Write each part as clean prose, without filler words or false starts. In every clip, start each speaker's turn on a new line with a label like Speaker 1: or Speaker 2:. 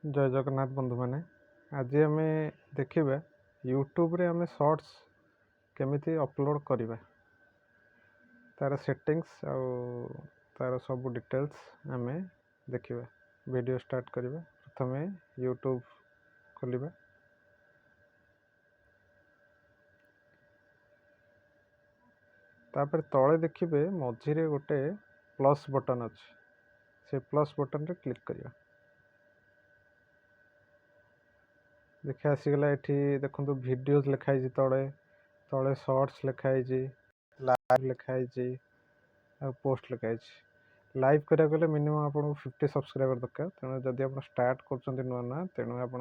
Speaker 1: जय जगन्नाथ बंधु मैंने आज आम देखा यूट्यूब रे आम शॉर्ट्स केमिति अपलोड करवा तार सेटिंग्स तार सब डिटेल्स आम देखा वीडियो स्टार्ट करवा प्रथम यूट्यूब खोलिबा तापर तले देखिए मझिरे गोटे प्लस बटन अच्छे से प्लस बटन रे क्लिक करिया देखिए आसीगला ये देखो वीडियोज लिखाई तले तले शॉर्ट्स लिखाई लाइव लिखाई पोस्ट लिखाई लाइव करा गले मिनिमम आपको 50 सब्सक्राइबर दरकार तेणु जदि आप स्टार्ट कर नुआ ना तेणु आप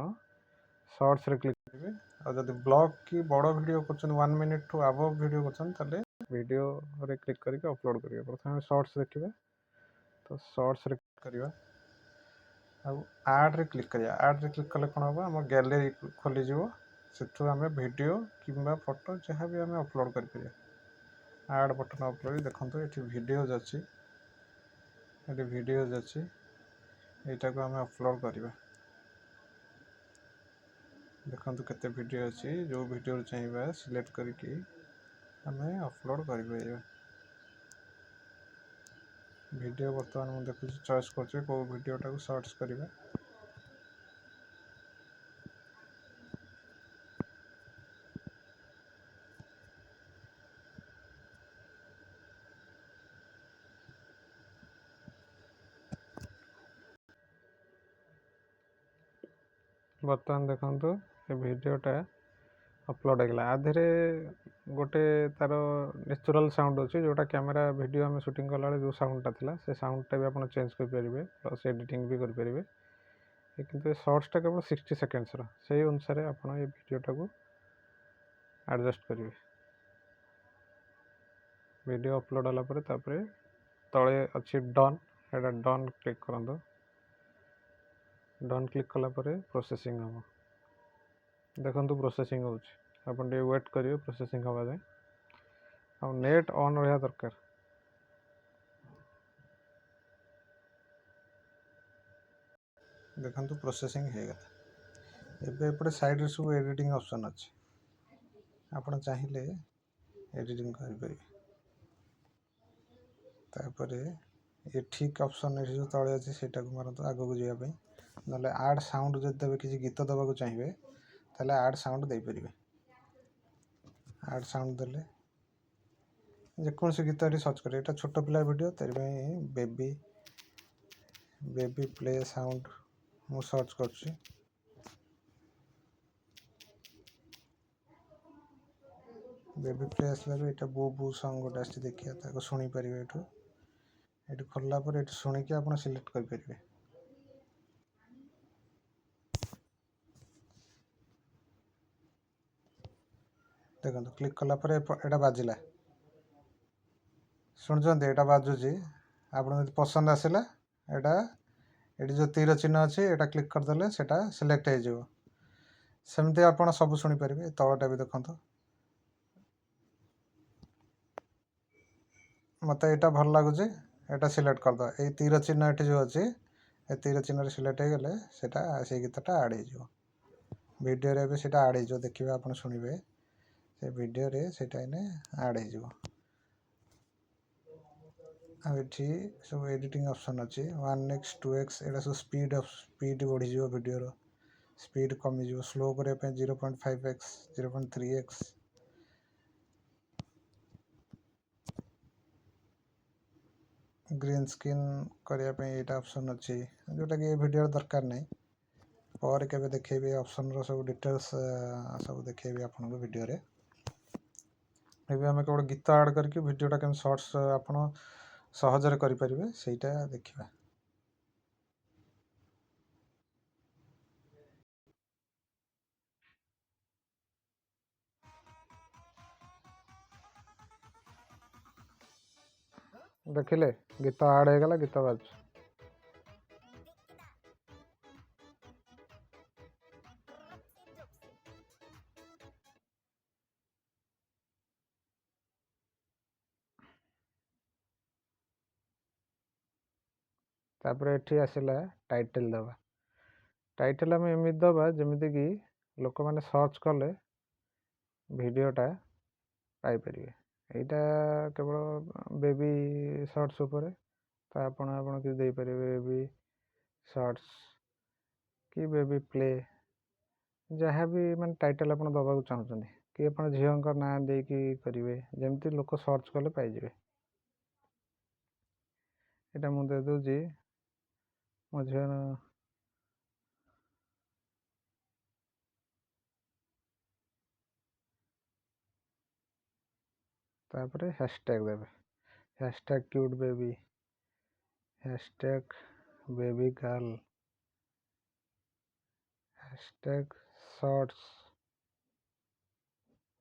Speaker 1: शॉर्ट्स रे क्लिक करेंगे और जब ब्लॉग की बड़ वीडियो कर 1 मिनिट टू अबव वीडियो कर वीडियो रे क्लिक करके अपलोड करिए प्रथम शॉर्ट्स देखिए तो शॉर्ट्स रे क्लिक करिया आड रे क्लिक करिया आड रे क्लिक कले कौन हम आम गैलरी खोली से आम वीडियो किंबा फोटो जहाँ भी आम अपलोड कर आड बटन अपलोड देखो ये वीडियोज अच्छी ये वीडियोज अच्छी यहाँ को आम अपलोड करवा देखो केते वीडियो अच्छी जो वीडियो चाहिए सिलेक्ट करके आम अपलोड कर वीडियो बर्तमान मुझे देखुची चॉइस कर वीडियोटा को सर्च करवा बर्तमान देखो ये वीडियोटा अपलोड होगा आधे गोटे तार नेचुरल साउंड अच्छे जोटा कैमेरा वीडियो आम शूटिंग कला जो साउंडटा था से साउंडटा भी आप चेंज करेंगे प्लस एडिटिंग भी करेंगे किंतु शॉर्ट्सटा केवल 60 सेकेंड्स से अनुसार आप ये वीडियोटा को एडजस्ट करेंगे वीडियो अपलोड होगा तले अच्छी डन एटा डन क्लिक करूँ डन क्लिक कलापर प्रोसेसिंग हम देखो प्रोसेसिंग होट वेट करेंगे प्रोसेसिंग हवा जाए आ नेट ऑन रहा दरकार देखो प्रोसेसिंग होगा एपटे साइड सब एडिटिंग ऑप्शन अच्छे आप चाहिए एडिटिंग करें ये ठीक ऑप्शन ये जो तले अच्छे से मारत आग को जावाई ना आड साउंड जो देवे किसी गीत देवाक चाहिए ताले आड साउंड दे पारे आड साउंड देले जेकोसी गीत ये सर्च करें ये छोट पिला वीडियो तेरे बेबी बेबी प्ले साउंड मु सर्च कर बेबी प्ले आसला ये बो बो सॉन्ग गोटे आसी देखिए शुणी पारे ये खोलला पर ये शुणिकी आप सिलेक्ट करेंगे देखो क्लिक कलापर यहाँ बाजिला शुणुंट यहाँ बाजुची आप पसंद आसला यहाँ ये जो तीर चिन्ह अच्छे यहाँ क्लिक करदे से सिलेक्ट हो सेमती आप सब शुणिपारे तलटा भी देखो मत यहाँ भल लगुच यहाँ सिलेक्ट करद ये तीर चिन्ह ये जो अच्छे ये तीर चिन्ह सिलेक्ट हो गले से गीतटा आड हो वीडियो रे भी आड हो देखिए आप शुणे से वीडियो रे आड हो सब एडिटिंग ऑप्शन अच्छी 1x 2x यहाँ सब स्पीड बढ़ी वीडियो स्पीड कमी स्लो करने 0.5x 0.3x ग्रीन स्क्रीन करने यहाँ ऑप्शन अच्छी जोटा कि वीडियो दरकार नहीं पर के देखेबी ऑप्शन रो सब डिटेल्स सब देखेबी आपन को वीडियो रे एबे हम केवल गीत ऐड करके वीडियोटा केम शॉर्ट्स आपन सहजरे करि परिबे सेटा देखिबा देखिले गीत ऐड हो गला गीत बाज तापर एठी आसिला टाइटल दबा टाइटल आम एमती दबा जमीक लोक मैंने सर्च कले वीडियोटा पाइपर। यहाँ केवल बेबी शॉर्ट्स उपर तो आपण कि देपर बेबी शॉर्ट्स कि बेबी प्ले जहाँ भी मैं टाइटल आप दबा चाहते कि आप झील ना देकी करेंगे जमती लोक सर्च कले पाइबे। यहाँ मुझे देदे मो झील तापर हैशटैग देवे hashtag cute baby hashtag baby girl hashtag shorts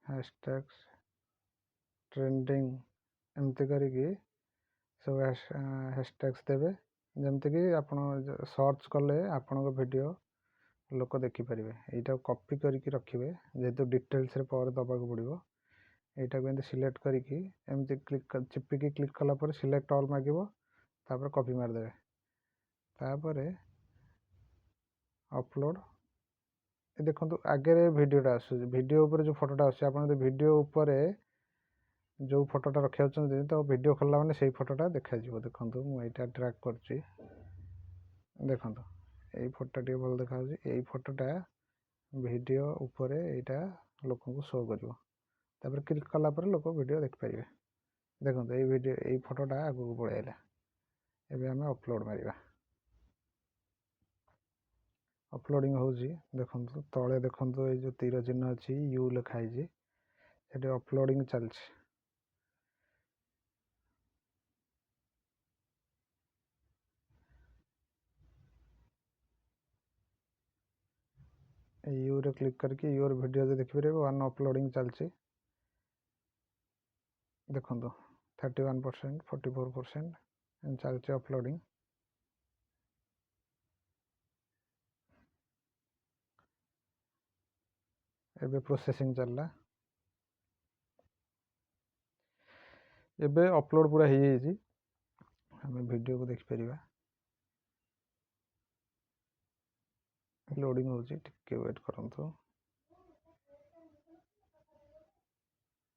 Speaker 1: hashtag trending एमती करके सब हैशटैग्स देवे जमती कि आप सर्च कले आपण वीडियो लोक देखिपारे। यहाँ कॉपी करके रखिए जेहेतु डिटेल्स पर दबा पड़ो यहाँ को सिलेक्ट करके एमती क्लिक चिपिकी क्लिक कलापर सिलेक्ट ऑल मांगो तापर कॉपी मारदेवे तापर अपलोड। देखो आगे वीडियोटा आसूँ वीडियो उपर जो फोटोटा आस वीडियो उपर जो फोटोटा रखा तो वीडियो खोलला मैंने से फोटोटा देखा देखो मुझे ट्रैक कर देखो यही फोटो टे भल देखा यही फोटोटा वीडियो उपर यहाँ लोक शो कर क्लिक कलापर लोक वीडियो देखिपारे। देखो ये वीडियो यही फोटोटा आगू पलैला एवं आम अपलोड मारिबा अपलोडिंग हो देखो तले देखो ये जो तीर चिन्ह अच्छी यू लिखाई ये अपलोडिंग चलती यू रे क्लिक करके यूर वीडियो जो देखिपारे वन अपलोडिंग चलती देखो 31% 44% चलती अपलोडिंग। एबे प्रोसेसिंग चलला एबे अपलोड पूरा हो जाइए आम वीडियो को देखिपर लोडिंग हो वेट करूँ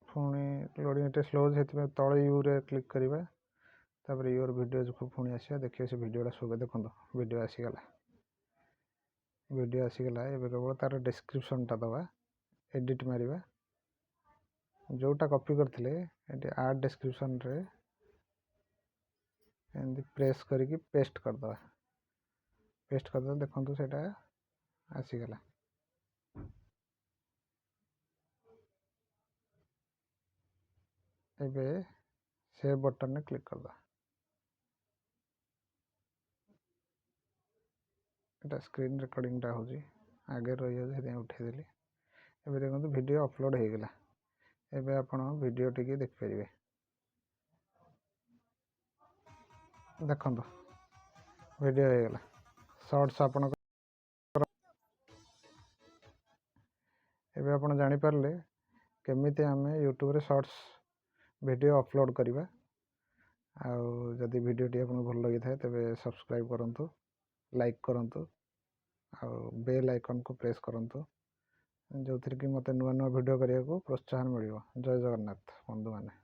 Speaker 1: पुणी लोडिंग ये स्लो से तले यू रे क्लिक करवा तापर योर वीडियो को पुणी आसा देखिए से वीडियोटा शो देखो वीडियो आसीगला ये केवल तार डिस्क्रिप्शनटा दबा एडिट मारिबा जोटा कॉपी करथिले एटी ऐड डिस्क्रिप्शन रे एंड प्रेस करके पेस्ट करदे देखो सेटा आसीगला। एबे सेव बटन ने क्लिक करदा एटा स्क्रीन रिकॉर्डिंगटा हो आगे रही उठेदेली एबे देखो वीडियो अपलोड हो गला एबे आपण वीडियो टिके देखिपारे देखो वीडियो हो गला शॉर्ट्स आपण एबे आपण जानि पारले केमिति आमे यूट्यूब रे शॉर्ट्स वीडियो अपलोड करवा आउ जदि वीडियोटी आपको भल लगी था तेरे सब्सक्राइब करंतु लाइक करंतु आउ बेल आइकन को प्रेस करंतु जो थी कि मत नुआ नुआ वीडियो करने को प्रोत्साहन मिल। जय जगन्नाथ बंधु माने।